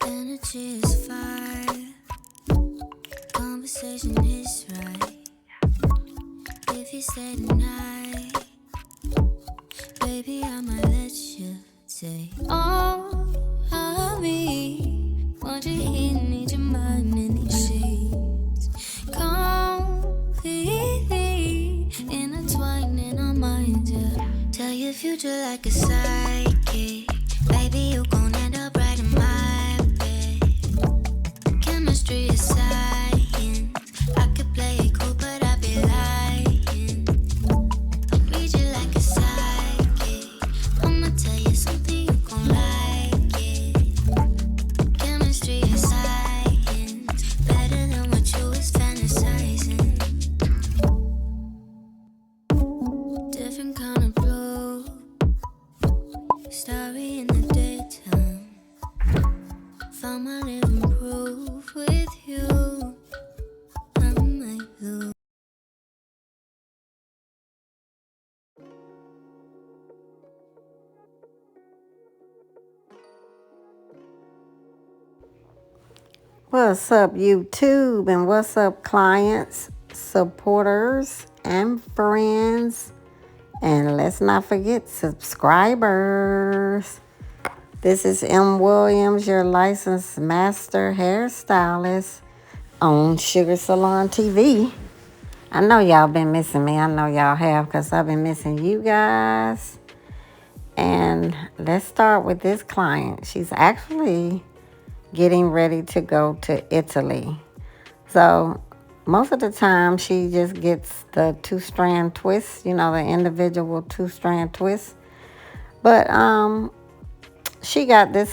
Energy is fire, conversation is right. If you stay tonight, baby, I might let you take all of me. Want you here, need your mind in these sheets. Completely intertwining our minds, yeah. Tell your future like a psychic. Baby, you gon' end up right in my bed. Chemistry is science. I could play it cool, but I'd be lying. Read you like a psychic. I'ma tell you something, you gon' like it. Chemistry is science. Better than what you was fantasizing. Different kind of blue. Starry in the daytime. Found my living proof with you. I might lose. What's up, YouTube? And what's up, clients, supporters, and friends? And let's not forget subscribers. This is M. Williams, your licensed master hairstylist on Sugar Salon TV. I know y'all been missing me. I know y'all have, because I've been missing you guys. And let's start with this client. She's actually getting ready to go to Italy. So most of the time she just gets the 2-strand twist, you know, the individual 2-strand twist. But she got a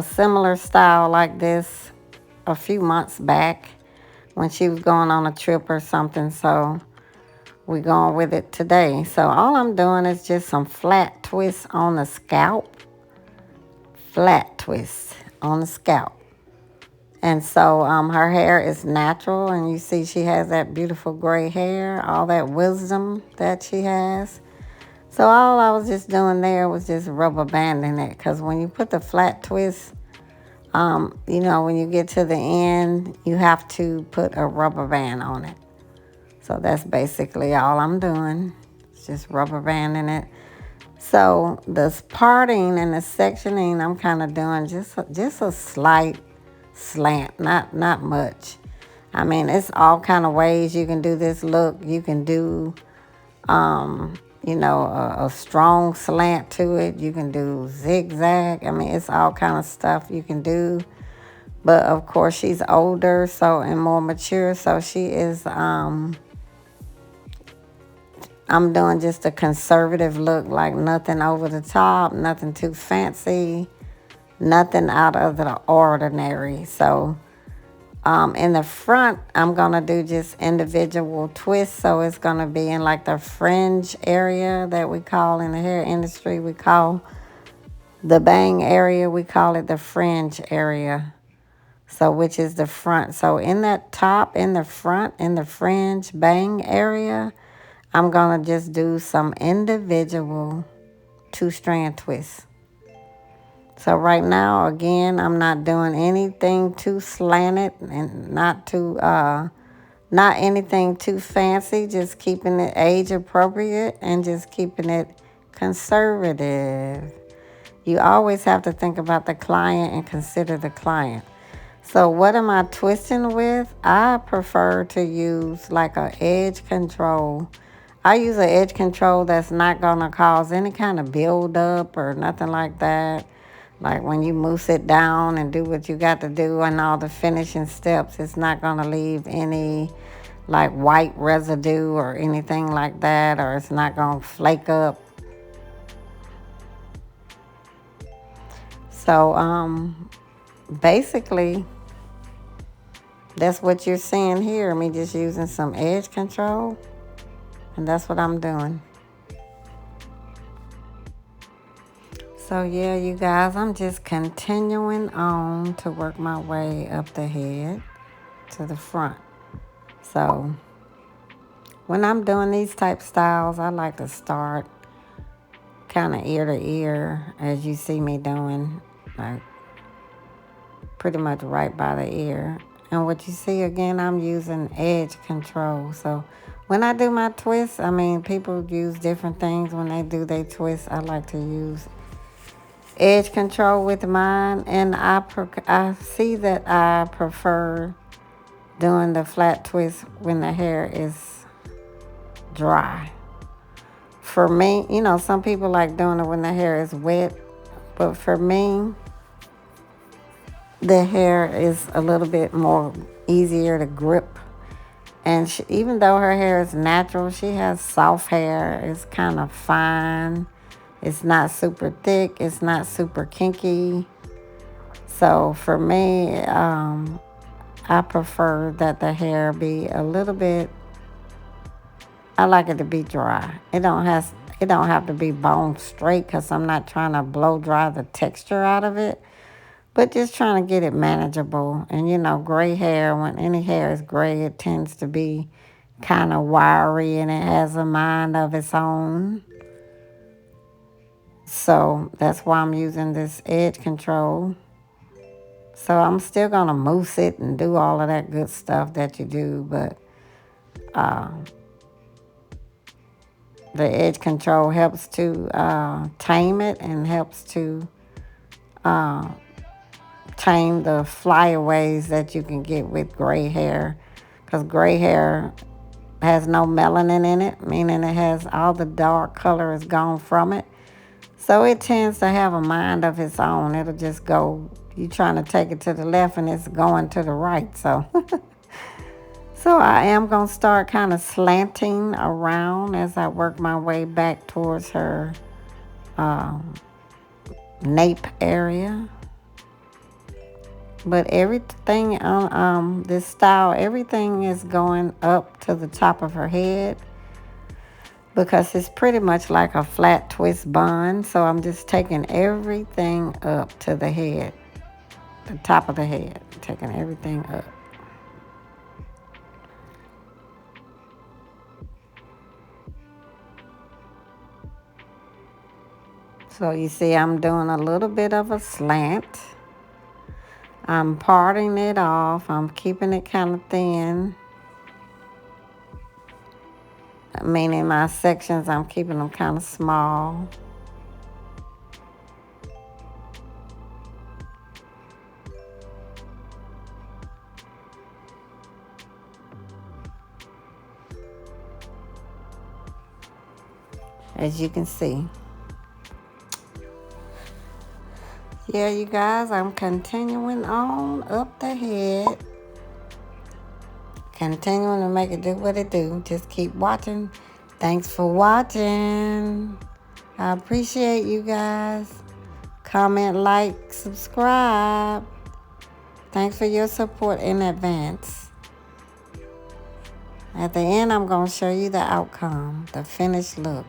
similar style like this a few months back when she was going on a trip or something. So we're going with it today. So all I'm doing is just some flat twists on the scalp. Flat twists on the scalp. And so her hair is natural, and you see she has that beautiful gray hair, all that wisdom that she has. So all I was just doing there was just rubber banding it, because when you put the flat twist, you know, when you get to the end, you have to put a rubber band on it. So that's basically all I'm doing. It's just rubber banding it. So this parting and the sectioning, I'm kind of doing just a slight slant, not much. I mean, it's all kind of ways you can do this look. You can do, you know, a strong slant to it. You can do zigzag. I mean, it's all kind of stuff you can do. But of course, she's older, so, and more mature, so she is. I'm doing just a conservative look, like nothing over the top, nothing too fancy, nothing out of the ordinary. So in the front, I'm going to do just individual twists. So it's going to be in like the fringe area that we call in the hair industry. We call the bang area, we call it the fringe area. So which is the front. So in that top, in the front, in the fringe bang area, I'm going to just do some individual 2-strand twists. So right now, again, I'm not doing anything too slanted and not anything too fancy, just keeping it age appropriate and just keeping it conservative. You always have to think about the client and consider the client. So what am I twisting with? I prefer to use like an edge control. I use an edge control that's not going to cause any kind of buildup or nothing like that. Like when you mousse it down and do what you got to do and all the finishing steps, it's not going to leave any like white residue or anything like that, or it's not going to flake up. So basically, that's what you're seeing here, me just using some edge control, and that's what I'm doing. So yeah, you guys, I'm just continuing on to work my way up the head to the front. So when I'm doing these type styles, I like to start kind of ear to ear, as you see me doing, like pretty much right by the ear. And what you see again, I'm using edge control. So when I do my twists, I mean, people use different things when they do their twists. I like to use edge control with mine, and I see that I prefer doing the flat twist when the hair is dry. For me, some people like doing it when the hair is wet, but for me, the hair is a little bit more easier to grip. And even though her hair is natural, she has soft hair. It's kind of fine. It's not super thick. It's not super kinky. So for me, I prefer that the hair be a little bit. I like it to be dry. It don't have to be bone straight, because I'm not trying to blow dry the texture out of it, but just trying to get it manageable. And gray hair, when any hair is gray, it tends to be kind of wiry, and it has a mind of its own. So that's why I'm using this edge control. So I'm still going to mousse it and do all of that good stuff that you do, but the edge control helps to tame it, and helps to tame the flyaways that you can get with gray hair. Because gray hair has no melanin in it, meaning it has all the dark color is gone from it. So it tends to have a mind of its own. It'll just go, you trying to take it to the left and it's going to the right. So so I am going to start kind of slanting around as I work my way back towards her nape area. But everything on this style, everything is going up to the top of her head, because it's pretty much like a flat twist bun. So I'm just taking everything up to the head, the top of the head, taking everything up. So you see I'm doing a little bit of a slant. I'm parting it off. I'm keeping it kind of thin. Meaning my sections, I'm keeping them kind of small. As you can see. Yeah, you guys, I'm continuing on up the head. Continuing to make it do what it do. Just keep watching. Thanks for watching. I appreciate you guys. Comment, like, subscribe. Thanks for your support in advance. At the end, I'm going to show you the outcome, the finished look.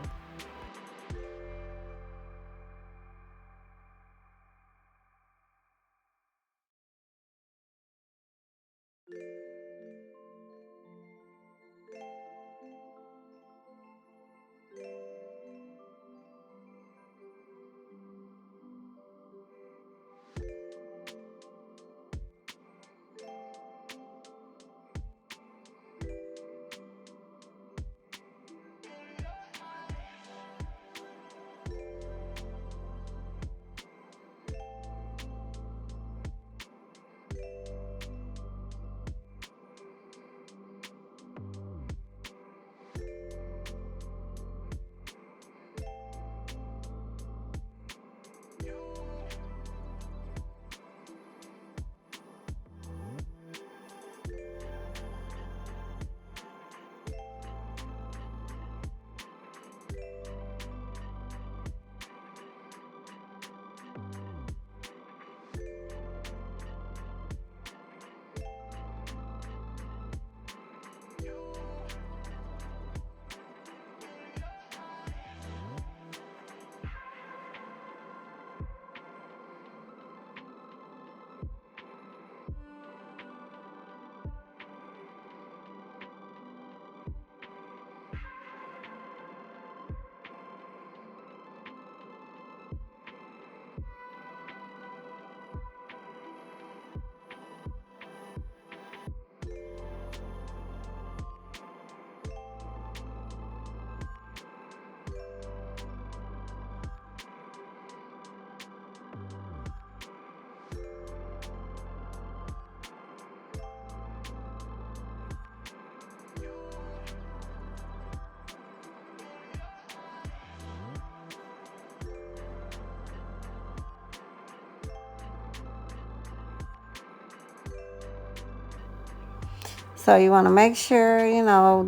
So you want to make sure,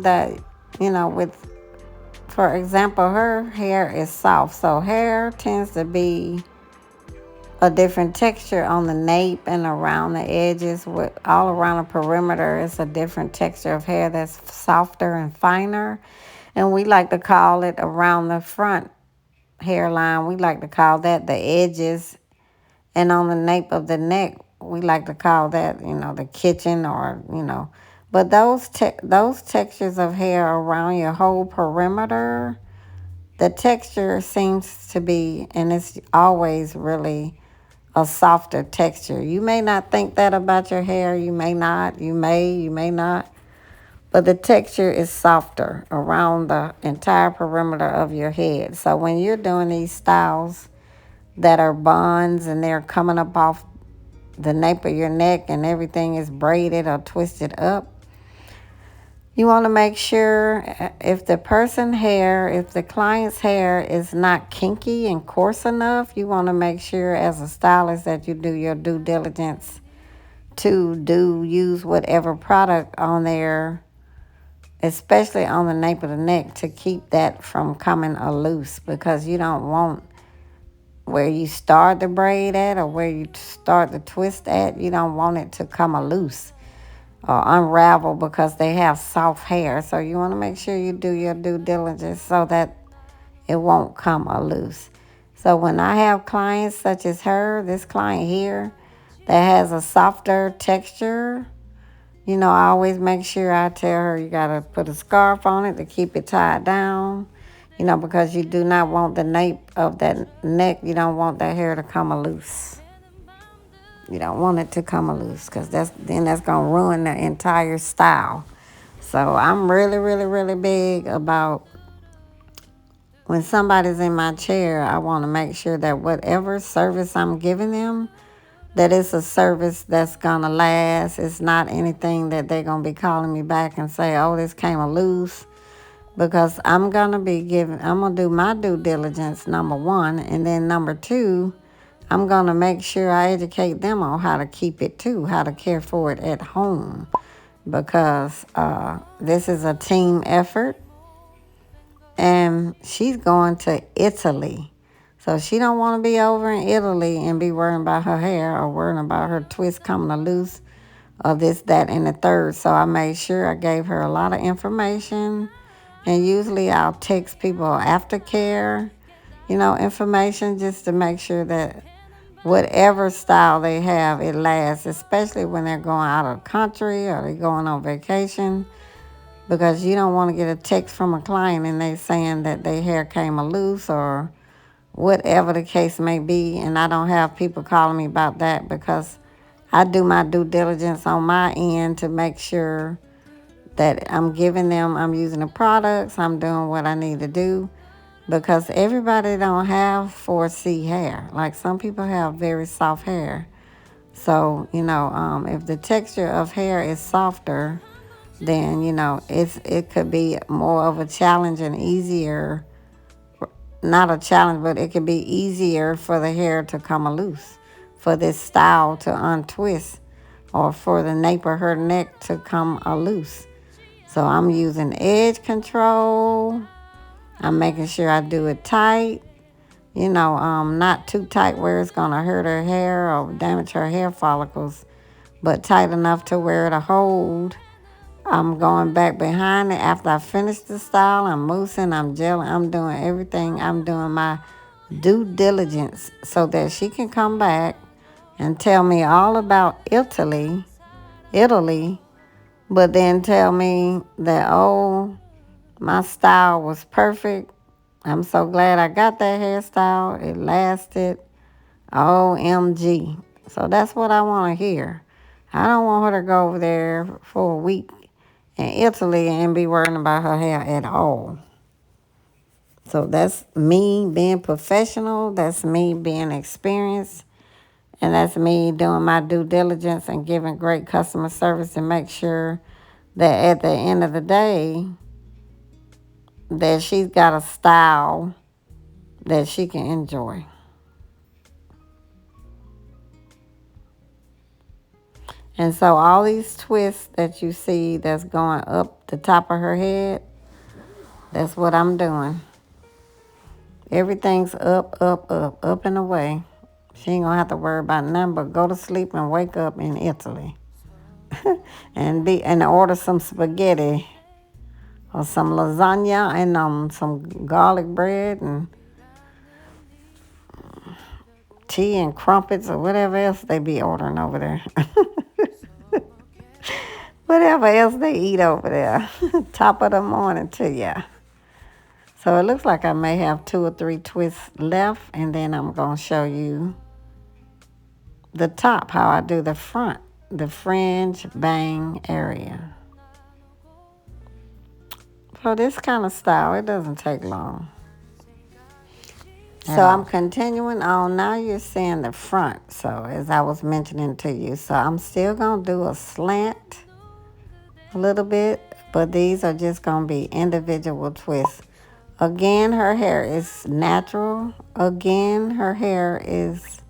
that, with, for example, her hair is soft. So hair tends to be a different texture on the nape and around the edges. With all around the perimeter, it's a different texture of hair that's softer and finer. And we like to call it around the front hairline. We like to call that the edges. And on the nape of the neck, we like to call that, the kitchen or, But those textures of hair around your whole perimeter, the texture seems to be, and it's always really a softer texture. You may not think that about your hair. You may not. You may not. But the texture is softer around the entire perimeter of your head. So when you're doing these styles that are buns and they're coming up off the nape of your neck and everything is braided or twisted up, you want to make sure if the client's hair is not kinky and coarse enough, you want to make sure as a stylist that you do your due diligence to use whatever product on there, especially on the nape of the neck, to keep that from coming loose, because you don't want where you start the braid at or where you start the twist at, you don't want it to come loose or unravel because they have soft hair. So you want to make sure you do your due diligence so that it won't come loose. So when I have clients such as this client here, that has a softer texture, I always make sure I tell her you got to put a scarf on it to keep it tied down, because you do not want the nape of that neck. You don't want that hair to come loose. You don't want it to come loose because that's going to ruin the entire style. So I'm really, really, really big about when somebody's in my chair, I want to make sure that whatever service I'm giving them, that it's a service that's going to last. It's not anything that they're going to be calling me back and say, oh, this came loose. Because I'm going to do my due diligence, number one. And then number two, I'm going to make sure I educate them on how to keep it too, how to care for it at home. Because this is a team effort. And she's going to Italy. So she don't want to be over in Italy and be worrying about her hair or worrying about her twist coming loose or this, that, and the third. So I made sure I gave her a lot of information. And usually I'll text people aftercare, information just to make sure that whatever style they have, it lasts, especially when they're going out of the country or they're going on vacation, because you don't want to get a text from a client and they saying that their hair came loose or whatever the case may be. And I don't have people calling me about that because I do my due diligence on my end to make sure that I'm using the products, I'm doing what I need to do, because everybody don't have 4C hair. Like some people have very soft hair. So, if the texture of hair is softer, then, it could be more of a challenge and easier, not a challenge, but it could be easier for the hair to come loose, for this style to untwist, or for the nape of her neck to come loose. So I'm using edge control. I'm making sure I do it tight. Not too tight where it's going to hurt her hair or damage her hair follicles, but tight enough to where it'll hold. I'm going back behind it after I finish the style. I'm moussing, I'm gelling, I'm doing everything. I'm doing my due diligence so that she can come back and tell me all about Italy, but then tell me that, oh, my style was perfect. I'm so glad I got that hairstyle. It lasted. OMG. So that's what I want to hear. I don't want her to go over there for a week in Italy and be worrying about her hair at all. So that's me being professional. That's me being experienced. And that's me doing my due diligence and giving great customer service to make sure that at the end of the day, that she's got a style that she can enjoy. And so all these twists that you see that's going up the top of her head, that's what I'm doing. Everything's up, up, up, up and away. She ain't gonna have to worry about nothing but go to sleep and wake up in Italy. and order some spaghetti or some lasagna and some garlic bread and tea and crumpets or whatever else they be ordering over there. Whatever else they eat over there. Top of the morning to ya. So it looks like I may have 2 or 3 twists left, and then I'm going to show you the top, how I do the front, the fringe bang area. So this kind of style, it doesn't take long. So I'm continuing on. Now you're seeing the front, so as I was mentioning to you. So I'm still going to do a slant a little bit, but these are just going to be individual twists. Again, her hair is natural. Again, her hair is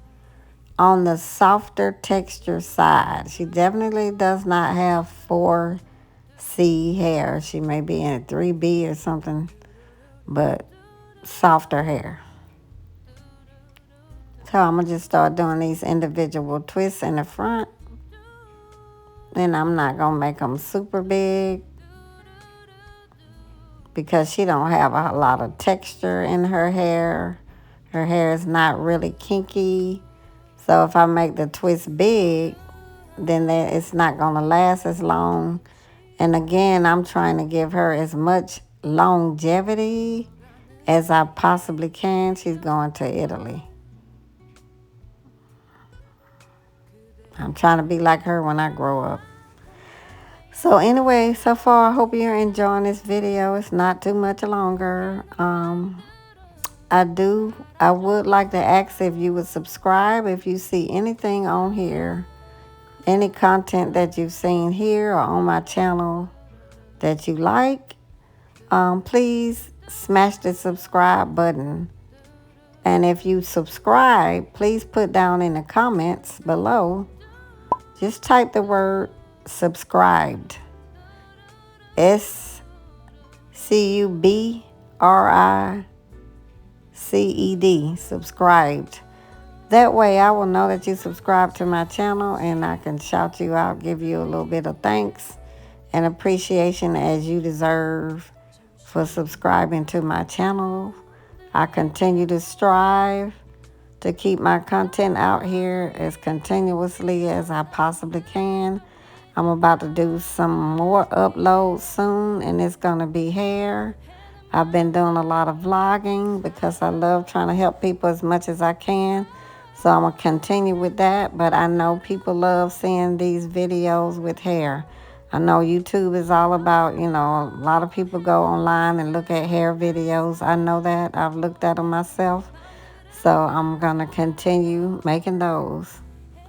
on the softer texture side. She definitely does not have 4C hair. She may be in a 3B or something, but softer hair. So I'm going to just start doing these individual twists in the front. And I'm not going to make them super big because she don't have a lot of texture in her hair. Her hair is not really kinky. So if I make the twist big, then it's not going to last as long. And again, I'm trying to give her as much longevity as I possibly can. She's going to Italy. I'm trying to be like her when I grow up. So anyway, so far I hope you're enjoying this video. It's not too much longer. I would like to ask if you would subscribe if you see anything on here, any content that you've seen here or on my channel that you like. Please smash the subscribe button. And if you subscribe, please put down in the comments below, just type the word subscribed. SUBRICED, subscribed. That way I will know that you subscribe to my channel and I can shout you out, give you a little bit of thanks and appreciation as you deserve for subscribing to my channel. I continue to strive to keep my content out here as continuously as I possibly can. I'm about to do some more uploads soon, and it's going to be hair. I've been doing a lot of vlogging because I love trying to help people as much as I can. So I'm going to continue with that, but I know people love seeing these videos with hair. I know YouTube is all about, a lot of people go online and look at hair videos. I know that. I've looked at them myself. So I'm going to continue making those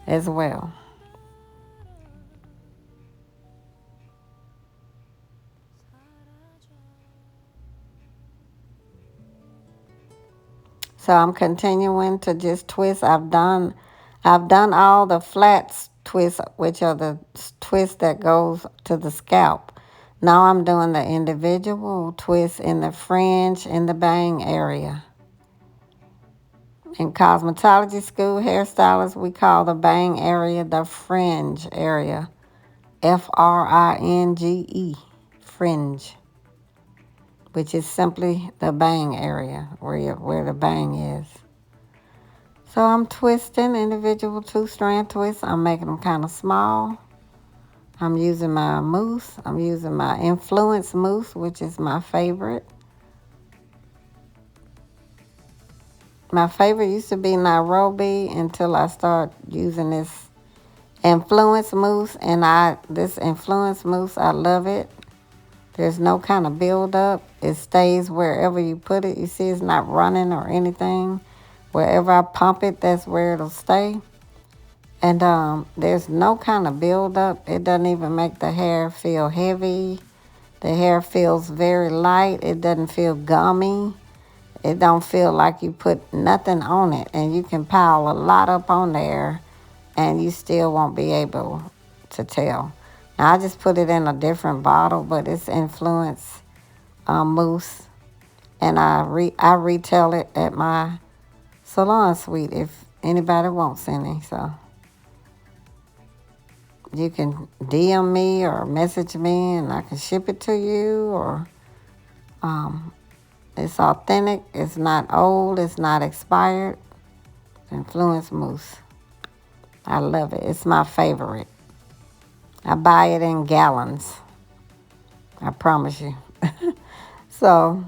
as well. So I'm continuing to just twist. I've done all the flat twists, which are the twists that goes to the scalp. Now I'm doing the individual twists in the fringe in the bang area. In cosmetology school, hairstylists, we call the bang area the fringe area. F-R-I-N-G-E, fringe, which is simply the bang area where the bang is. So I'm twisting individual 2-strand twists. I'm making them kind of small. I'm using my mousse. I'm using my Influence mousse, which is my favorite. My favorite used to be Nairobi until I started using this Influence mousse. And this Influence mousse, I love it. There's no kind of buildup. It stays wherever you put it. You see, it's not running or anything. Wherever I pump it, that's where it'll stay. And there's no kind of buildup. It doesn't even make the hair feel heavy. The hair feels very light. It doesn't feel gummy. It don't feel like you put nothing on it. And you can pile a lot up on there and you still won't be able to tell. Now, I just put it in a different bottle, but it's Influence mousse. And I retail it at my salon suite if anybody wants any. So you can DM me or message me and I can ship it to you. Or it's authentic, it's not old, it's not expired. Influence mousse. I love it. It's my favorite. I buy it in gallons. I promise you. So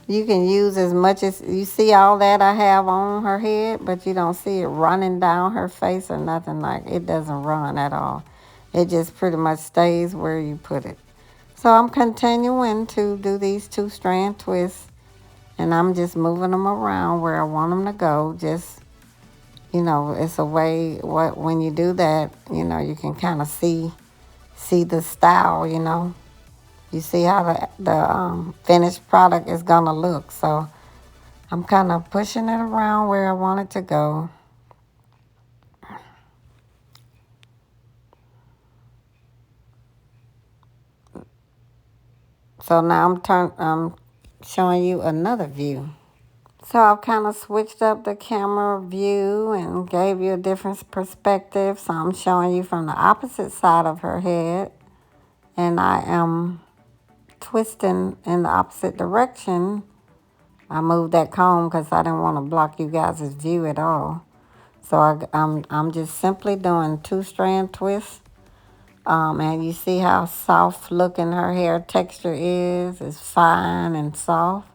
you can use as much as you see all that I have on her head, but you don't see it running down her face or nothing. Like it doesn't run at all. It just pretty much stays where you put it. So I'm continuing to do these 2-strand twists, and I'm just moving them around where I want them to go. Just, it's a way when you do that, you can kind of see the style, You see how the finished product is going to look. So I'm kind of pushing it around where I want it to go. So now I'm showing you another view. So I've kind of switched up the camera view and gave you a different perspective. So I'm showing you from the opposite side of her head. And I am twisting in the opposite direction. I moved that comb because I didn't want to block you guys' view at all. So I'm just simply doing 2-strand twists. And you see how soft looking her hair texture is. It's fine and soft.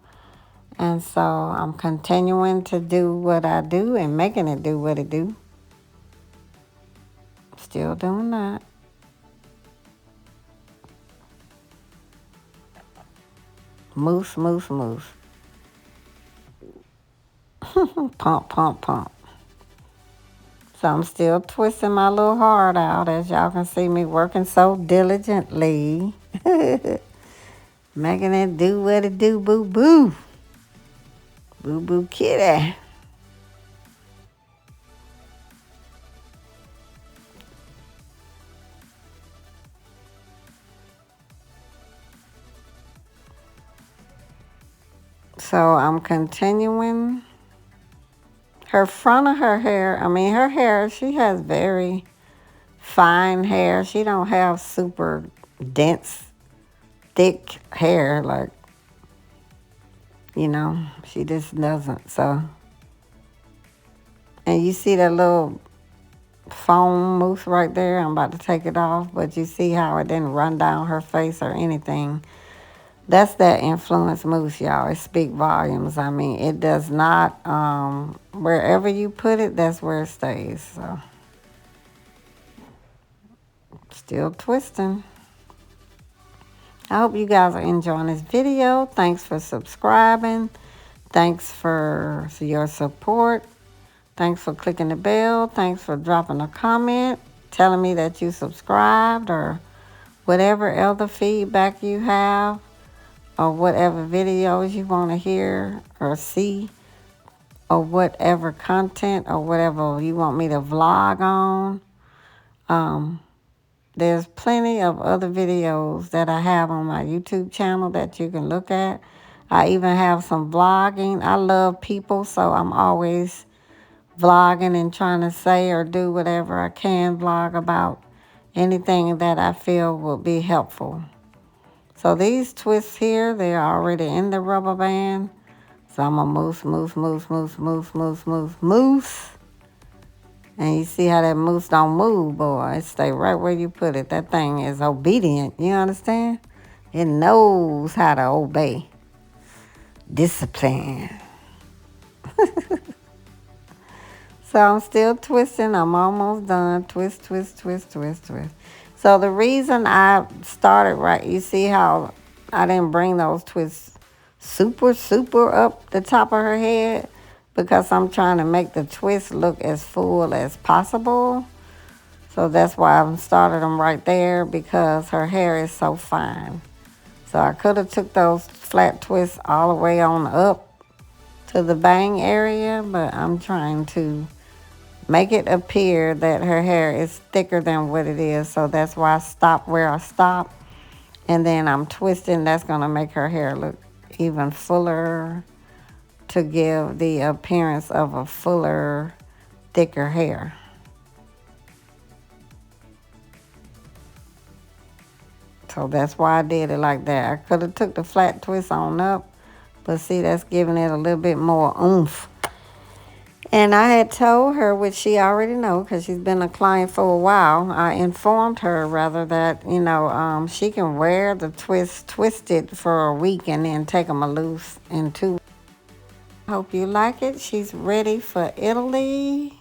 And so I'm continuing to do what I do and making it do what it do. Still doing that. Mousse, mousse, mousse. Pump, pump, pump. So I'm still twisting my little heart out, as y'all can see me working so diligently. Making it do what it do, boo-boo. Boo-boo kitty. So I'm continuing. Her front of her hair, her hair, she has very fine hair. She don't have super dense, thick hair like, she just doesn't. So, and you see that little foam mousse right there? I'm about to take it off, but you see how it didn't run down her face or anything. That's that Influence mousse, y'all. It speaks volumes. It does not, wherever you put it, that's where it stays. So, still twisting. I hope you guys are enjoying this video. Thanks for subscribing. Thanks for your support. Thanks for clicking the bell. Thanks for dropping a comment, telling me that you subscribed, or whatever other feedback you have, or whatever videos you want to hear or see, or whatever content or whatever you want me to vlog on. There's plenty of other videos that I have on my YouTube channel that you can look at. I even have some vlogging. I love people, so I'm always vlogging and trying to say or do whatever I can vlog about anything that I feel will be helpful. So these twists here, they're already in the rubber band. So I'm going to mousse, mousse, mousse, mousse, mousse, mousse, mousse, mousse. And you see how that mousse don't move, boy. It stay right where you put it. That thing is obedient. You understand? It knows how to obey. Discipline. So I'm still twisting. I'm almost done. Twist, twist, twist, twist, twist. So the reason I started right, you see how I didn't bring those twists super up the top of her head? Because I'm trying to make the twist look as full as possible. So that's why I started them right there, because her hair is so fine. So I could have took those flat twists all the way on up to the bang area, but I'm trying to make it appear that her hair is thicker than what it is. So that's why I stop where I stop. And then I'm twisting. That's going to make her hair look even fuller to give the appearance of a fuller, thicker hair. So that's why I did it like that. I could have took the flat twist on up, but see, that's giving it a little bit more oomph. And I had told her, which she already know because she's been a client for a while, I informed her rather that, you know, she can wear the twisted for a week and then take them loose in 2 weeks. Hope you like it. She's ready for Italy.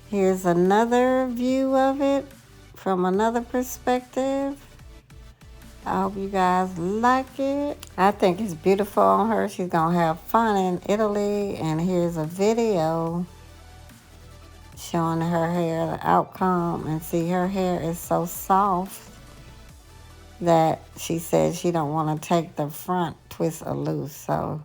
Here's another view of it from another perspective. I hope you guys like it. I think it's beautiful on her. She's gonna have fun in Italy. And here's a video showing her hair, the outcome. And see, her hair is so soft that she said she don't want to take the front twist loose. So